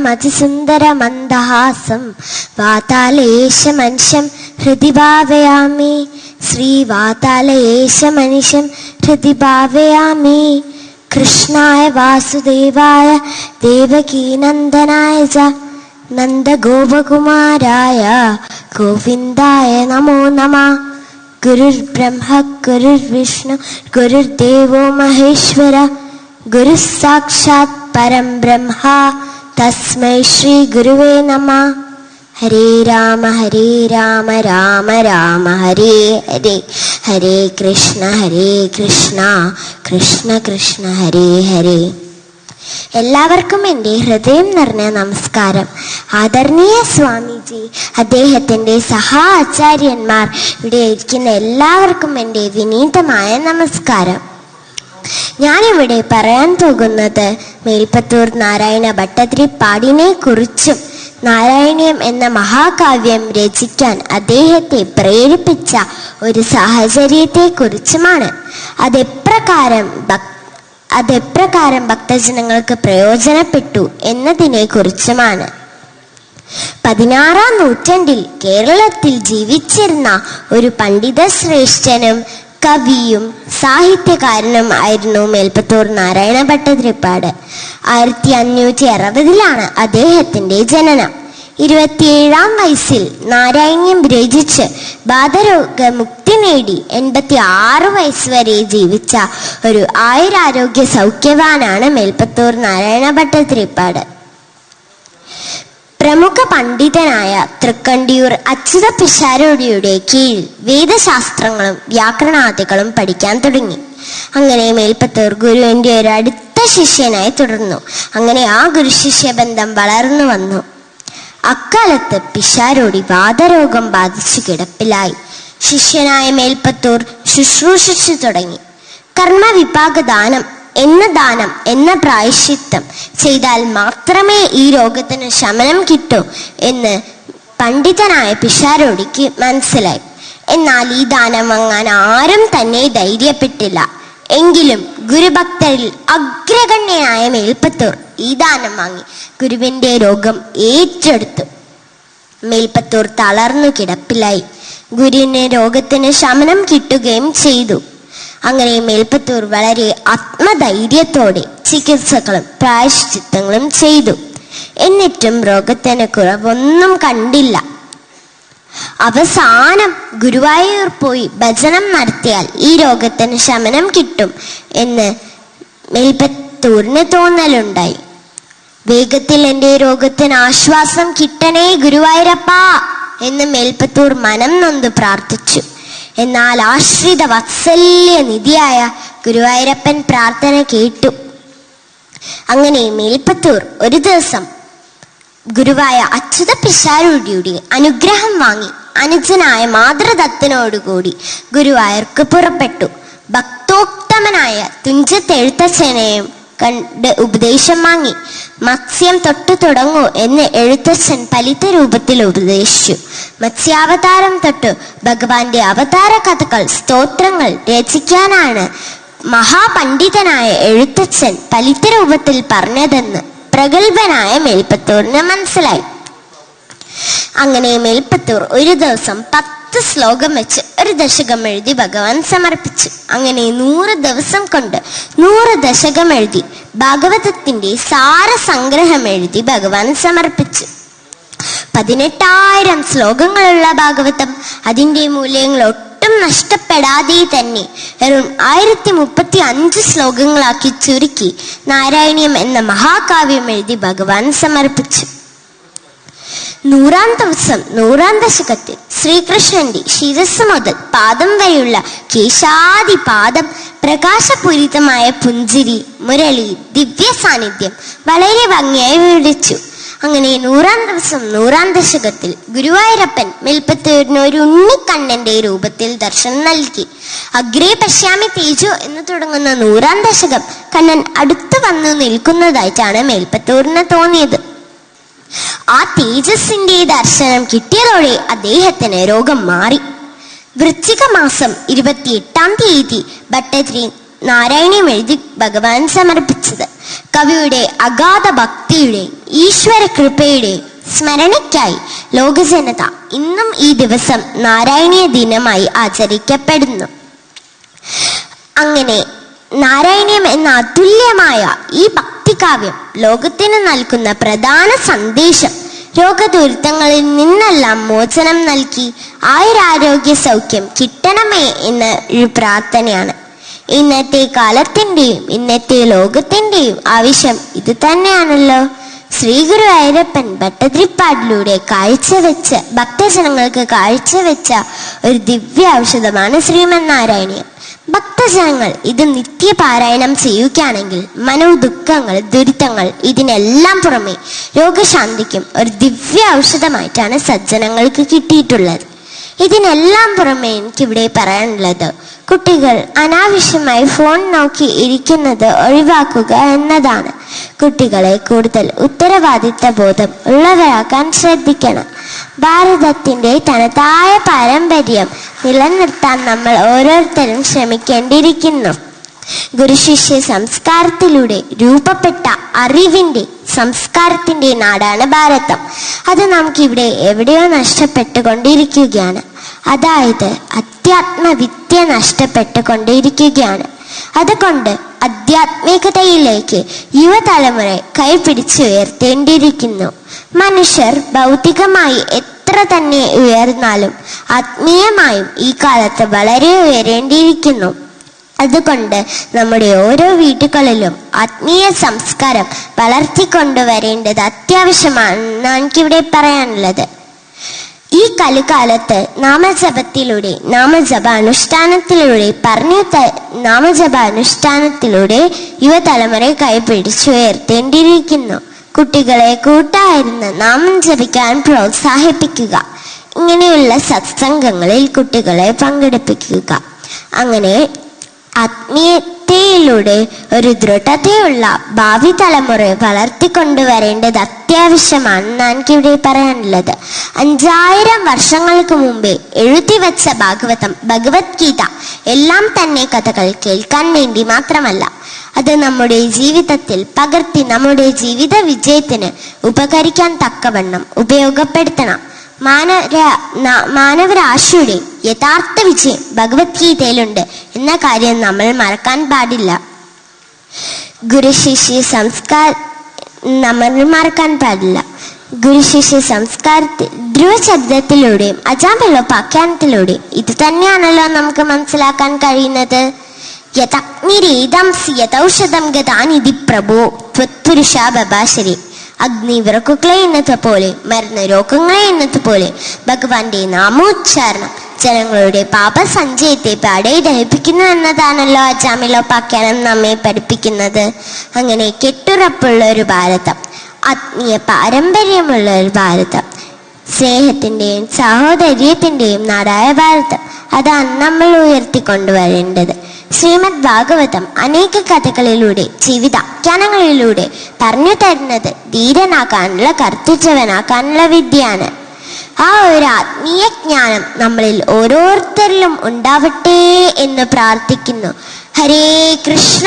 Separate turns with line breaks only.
മതിസുന്ദരമന്ദഹാസം വാതാലയേശമനിശം ഹൃദി ഭാവയാമി. ശ്രീവാതാലയേശമനിശം ഹൃദി ഭാവയാമി. കൃഷ്ണായ വാസുദേവായ ദേവകീനന്ദനായ ച നന്ദഗോപകുമാരായ ഗോവിന്ദായ നമോ നമഃ. ഗുരുർബ്രഹ്മ ഗുരുർവിഷ്ണു ഗുരുർദേവോ മഹേശ്വര ഗുരു സാക്ഷാത് പരം ബ്രഹ്മ തസ്മൈ ശ്രീ ഗുരുവേ നമഃ. ഹരേ രാമ രാമ രാമ ഹരേ ഹരേ, ഹരേ കൃഷ്ണ കൃഷ്ണ കൃഷ്ണ ഹരേ ഹരേ. എല്ലാവർക്കും എൻ്റെ ഹൃദയം നിറഞ്ഞ നമസ്കാരം. ആദരണീയ സ്വാമിജി, അദ്ദേഹത്തിൻ്റെ സഹാചാര്യന്മാർ, ഇവിടെ ഇരിക്കുന്ന എല്ലാവർക്കും എൻ്റെ വിനീതമായ നമസ്കാരം. ഞാനിവിടെ പറയാൻ പോകുന്നത് മേൽപ്പത്തൂർ നാരായണ ഭട്ടതിരിപ്പാടിനെ കുറിച്ചും നാരായണീയം എന്ന മഹാകാവ്യം രചിക്കാൻ അദ്ദേഹത്തെ പ്രേരിപ്പിച്ച ഒരു സാഹചര്യത്തെ കുറിച്ചുമാണ്. അതെപ്രകാരം ഭക്തജനങ്ങൾക്ക് പ്രയോജനപ്പെട്ടു എന്നതിനെ കുറിച്ചുമാണ്. 16-ാം നൂറ്റാണ്ടിൽ കേരളത്തിൽ ജീവിച്ചിരുന്ന ഒരു പണ്ഡിത ശ്രേഷ്ഠനും കവിയും സാഹിത്യകാരനും ആയിരുന്നു മേൽപ്പത്തൂർ നാരായണ ഭട്ടതിരിപ്പാട്. 1560 അദ്ദേഹത്തിന്റെ ജനനം. 27-ാം വയസ്സിൽ നാരായണീയം രചിച്ച് ബാധരോഗമുക്തി നേടി 86 വയസ്സ് വരെ ജീവിച്ച ഒരു ആയുരാരോഗ്യ സൗഖ്യവാനാണ് മേൽപ്പത്തൂർ നാരായണ ഭട്ടതിരിപ്പാട്. പ്രമുഖ പണ്ഡിതനായ തൃക്കണ്ടിയൂർ അച്യുത പിഷാരടിയുടെ കീഴിൽ വേദശാസ്ത്രങ്ങളും വ്യാകരണാദികളും പഠിക്കാൻ തുടങ്ങി. അങ്ങനെ മേൽപ്പത്തൂർ ഗുരുവിന്റെ ഒരു അടുത്ത ശിഷ്യനായി തുടർന്നു. അങ്ങനെ ആ ഗുരുശിഷ്യ ബന്ധം വളർന്നു വന്നു. അക്കാലത്ത് പിഷാരടി വാതരോഗം ബാധിച്ചു കിടപ്പിലായി. ശിഷ്യനായ മേൽപ്പത്തൂർ ശുശ്രൂഷിച്ചു തുടങ്ങി. കർമ്മവിപാക ദാനം എന്ന പ്രായശ്ചിത്തം ചെയ്താൽ മാത്രമേ ഈ രോഗത്തിന് ശമനം കിട്ടൂ എന്ന് പണ്ഡിതനായ പിഷാരടിക്ക് മനസ്സിലായി. എന്നാൽ ഈ ദാനം വാങ്ങാൻ ആരും തന്നെ ധൈര്യപ്പെട്ടില്ല. എങ്കിലും ഗുരുഭക്തരിൽ അഗ്രഗണ്യനായ മേൽപ്പത്തൂർ ഈ ദാനം വാങ്ങി ഗുരുവിന്റെ രോഗം ഏറ്റെടുത്തു. മേൽപ്പത്തൂർ തളർന്നു കിടപ്പിലായി. ഗുരുവിന് രോഗത്തിന് ശമനം കിട്ടുകയും ചെയ്തു. അങ്ങനെ മേൽപ്പത്തൂർ വളരെ ആത്മധൈര്യത്തോടെ ചികിത്സകളും പ്രായശ്ചിത്തങ്ങളും ചെയ്തു. എന്നിട്ടും രോഗത്തിന് കുറവൊന്നും കണ്ടില്ല. അവസാനം ഗുരുവായൂർ പോയി ഭജനം നടത്തിയാൽ ഈ രോഗത്തിന് ശമനം കിട്ടും എന്ന് മേൽപ്പത്തൂരിന് തോന്നലുണ്ടായി. വേഗത്തിൽ എൻ്റെ രോഗത്തിന് ആശ്വാസം കിട്ടണേ ഗുരുവായൂരപ്പാ എന്ന് മേൽപ്പത്തൂർ മനം നൊന്ത് പ്രാർത്ഥിച്ചു. എന്നാൽ ആശ്രിത വാത്സല്യ നിധിയായ ഗുരുവായൂരപ്പൻ പ്രാർത്ഥന കേട്ടു. അങ്ങനെ മേൽപ്പത്തൂർ ഒരു ദിവസം ഗുരുവായ അച്യുത പിഷാരടിയുടെ അനുഗ്രഹം വാങ്ങി അനുജനായ മാതൃദത്തനോടുകൂടി ഗുരുവായൂർക്ക് പുറപ്പെട്ടു. ഭക്തോത്തമനായ തുഞ്ചത്തെഴുത്തച്ഛനെയും കണ്ട് ഉപദേശം വാങ്ങി. മത്സ്യം തൊട്ടു തുടങ്ങൂ എന്ന് എഴുത്തച്ഛൻ ഫലിത രൂപത്തിൽ ഉപദേശിച്ചു. മത്സ്യാവതാരം തൊട്ട് ഭഗവാന്റെ അവതാര കഥകൾ സ്തോത്രങ്ങൾ രചിക്കാനാണ് മഹാപണ്ഡിതനായ എഴുത്തച്ഛൻ ഫലിത രൂപത്തിൽ പറഞ്ഞതെന്ന് പ്രഗത്ഭനായ മേൽപ്പത്തൂരിന് മനസ്സിലായി. അങ്ങനെ മേൽപ്പത്തൂർ ഒരു ദിവസം 10 ശ്ലോകം വെച്ച് ഒരു ദശകം എഴുതി ഭഗവാൻ സമർപ്പിച്ചു. അങ്ങനെ 100 ദിവസം കൊണ്ട് 100 ദശകം എഴുതി ഭാഗവതത്തിന്റെ സാരസംഗ്രഹം എഴുതി ഭഗവാൻ സമർപ്പിച്ചു. 18,000 ശ്ലോകങ്ങളുള്ള ഭാഗവതം അതിന്റെ മൂല്യങ്ങൾ ഒട്ടും നഷ്ടപ്പെടാതെ തന്നെ 1035 ശ്ലോകങ്ങളാക്കി ചുരുക്കി നാരായണീയം എന്ന മഹാകാവ്യം എഴുതി ഭഗവാൻ സമർപ്പിച്ചു. 100-ാം ദിവസം 100-ാം ദശകത്തിൽ ശ്രീകൃഷ്ണന്റെ ശിരസ് മുതൽ പാദം വരെയുള്ള കേശാദിപാദം പ്രകാശപൂരിതമായ പുഞ്ചിരി, മുരളി, ദിവ്യ സാന്നിധ്യം വളരെ ഭംഗിയായി വിവരിച്ചു. അങ്ങനെ 100-ാം ദിവസം 100-ാം ദശകത്തിൽ ഗുരുവായൂരപ്പൻ മേൽപ്പത്തൂരിന് ഒരു ഉണ്ണിക്കണ്ണന്റെ രൂപത്തിൽ ദർശനം നൽകി. അഗ്രേ പശ്യാമി തേജോ എന്ന് തുടങ്ങുന്ന 100-ാം ദശകം കണ്ണൻ അടുത്തു വന്നു നിൽക്കുന്നതായിട്ടാണ് മേൽപ്പത്തൂരിന് തോന്നിയത്. ആ തേജസ്സിന്റെ ദർശനം കിട്ടിയതോടെ അദ്ദേഹത്തിന് രോഗം മാറി. വൃശ്ചിക മാസം 28-ാം തീയതി ഭട്ടതിരി നാരായണീയം എഴുതി ഭഗവാൻ സമർപ്പിച്ചത്. കവിയുടെ അഗാധ ഭക്തിയുടെ ഈശ്വര കൃപയുടെ സ്മരണയ്ക്കായി ലോകജനത ഇന്നും ഈ ദിവസം നാരായണീയ ദിനമായി ആചരിക്കപ്പെടുന്നു. അങ്ങനെ നാരായണീയം എന്ന അതുല്യമായ ഈ ഭക്തികാവ്യം ലോകത്തിന് നൽകുന്ന പ്രധാന സന്ദേശം രോഗദുരിതങ്ങളിൽ നിന്നെല്ലാം മോചനം നൽകി ആയുരാരോഗ്യ സൗഖ്യം കിട്ടണമേ എന്ന ഒരു പ്രാർത്ഥനയാണ്. ഇന്നത്തെ കാലത്തിൻ്റെയും ഇന്നത്തെ ലോകത്തിൻ്റെയും ആവശ്യം ഇത് തന്നെയാണല്ലോ. ശ്രീ ഗുരുവായൂരപ്പൻ ഭട്ടതിരിപ്പാടിലൂടെ ഭക്തജനങ്ങൾക്ക് കാഴ്ചവെച്ച ഒരു ദിവ്യ ഔഷധമാണ് ശ്രീമദ് നാരായണീയം. ഭക്തജനങ്ങൾ ഇത് നിത്യപാരായണം ചെയ്യുകയാണെങ്കിൽ മനോദുഃഖങ്ങൾ, ദുരിതങ്ങൾ ഇതിനെല്ലാം പുറമെ രോഗശാന്തിക്കും ഒരു ദിവ്യ ഔഷധമായിട്ടാണ് സജ്ജനങ്ങൾക്ക് കിട്ടിയിട്ടുള്ളത്. ഇതിനെല്ലാം പുറമെ എനിക്കിവിടെ പറയാനുള്ളത്, കുട്ടികൾ അനാവശ്യമായി ഫോൺ നോക്കി ഇരിക്കുന്നത് ഒഴിവാക്കുക എന്നതാണ്. കുട്ടികളെ കൂടുതൽ ഉത്തരവാദിത്ത ബോധം ഉള്ളവരാക്കാൻ ശ്രദ്ധിക്കണം. ഭാരതത്തിന്റെ തനതായ പാരമ്പര്യം നിലനിർത്താൻ നമ്മൾ ഓരോരുത്തരും ശ്രമിക്കേണ്ടിയിരിക്കുന്നു. ഗുരുശിഷ്യ സംസ്കാരത്തിലൂടെ രൂപപ്പെട്ട അറിവിന്റെ സംസ്കാരത്തിന്റെ നാടാണ് ഭാരതം. അത് നമുക്കിവിടെ എവിടെയോ നഷ്ടപ്പെട്ടുകൊണ്ടിരിക്കുകയാണ്. അതായത് അധ്യാത്മവിദ്യ നഷ്ടപ്പെട്ടുകൊണ്ടിരിക്കുകയാണ്. അതുകൊണ്ട് ആധ്യാത്മികതയിലേക്ക് യുവതലമുറ കൈപിടിച്ചുയർത്തേണ്ടിയിരിക്കുന്നു. മനുഷ്യർ ഭൗതികമായി എത്ര തന്നെ ഉയർന്നാലും ആത്മീയമായും ഈ കാലത്ത് വളരെ ഉയരേണ്ടിയിരിക്കുന്നു. അതുകൊണ്ട് നമ്മുടെ ഓരോ വീടുകളിലും ആത്മീയ സംസ്കാരം വളർത്തിക്കൊണ്ടുവരേണ്ടത് അത്യാവശ്യമാണെന്നാണ് എനിക്കിവിടെ പറയാനുള്ളത്. ഈ കലികാലത്ത് നാമജപാനുഷ്ഠാനത്തിലൂടെ യുവതലമുറ കൈപിടിച്ചുയർത്തേണ്ടിയിരിക്കുന്നു. കുട്ടികളെ കൂട്ടായിരുന്ന് നാമം ജപിക്കാൻ പ്രോത്സാഹിപ്പിക്കുക. ഇങ്ങനെയുള്ള സത്സംഗങ്ങളിൽ കുട്ടികളെ പങ്കെടുപ്പിക്കുക. അങ്ങനെ ആത്മീയതയിലൂടെ ഒരു ദൃഢതയുള്ള ഭാവി തലമുറയെ വളർത്തിക്കൊണ്ടുവരേണ്ടത് അത്യാവശ്യമാണെന്നാണ് എനിക്കിവിടെ പറയാനുള്ളത്. 5000 വർഷങ്ങൾക്ക് മുമ്പേ എഴുതി വെച്ച ഭഗവത്ഗീത എല്ലാം തന്നെ കഥകൾ കേൾക്കാൻ വേണ്ടി മാത്രമല്ല, അത് നമ്മുടെ ജീവിതത്തിൽ പകർത്തി നമ്മുടെ ജീവിത വിജയത്തിന് ഉപകരിക്കാൻ തക്കവണ്ണം ഉപയോഗപ്പെടുത്തണം. മാനവരാശിയുടെ യഥാർത്ഥ വിജയം ഭഗവത്ഗീതയിലുണ്ട് എന്ന കാര്യം നമ്മൾ മറക്കാൻ പാടില്ല. ഗുരുശിഷ്യ സംസ്കാരത്തിൽ ധ്രുവശബ്ദത്തിലൂടെയും അജാമിളോപാഖ്യാനത്തിലൂടെയും ഇത് തന്നെയാണല്ലോ നമുക്ക് മനസ്സിലാക്കാൻ കഴിയുന്നത്. യതഗ്നിരേദംസി യഥൗഷധം ഗതാനിധി പ്രഭോ ത്വത്പുരുഷ ബഭാശരി. അഗ്നി വിറക്കുകളെ എന്നതുപോലെ, മരുന്ന് രോഗങ്ങളെ എന്നതുപോലെ ഭഗവാന്റെ നാമോച്ചാരണം ജനങ്ങളുടെ പാപസഞ്ചയത്തെ പാടെ ദഹിപ്പിക്കുന്നു എന്നതാണല്ലോ അജാമിളോപാഖ്യാനം നമ്മെ പഠിപ്പിക്കുന്നത്. അങ്ങനെ കെട്ടുറപ്പുള്ള ഒരു ഭാരതം, ആത്മീയ പാരമ്പര്യമുള്ള ഒരു ഭാരതം, സ്നേഹത്തിന്റെയും സഹോദര്യത്തിന്റെയും നാടായ ഭാരതം, അതാണ് നമ്മൾ ഉയർത്തിക്കൊണ്ടുവരേണ്ടത്. ശ്രീമദ് ഭാഗവതം അനേക കഥകളിലൂടെ ജീവിതാഖ്യാനങ്ങളിലൂടെ പറഞ്ഞു തരുന്നത് ധീരനാക്കാനുള്ള, കർത്തൃജവനാക്കാനുള്ള വിദ്യയാണ്. ആ ഒരു ആത്മീയ ജ്ഞാനം നമ്മളിൽ ഓരോരുത്തരിലും ഉണ്ടാവട്ടെ എന്ന് പ്രാർത്ഥിക്കുന്നു. ഹരേ കൃഷ്ണ.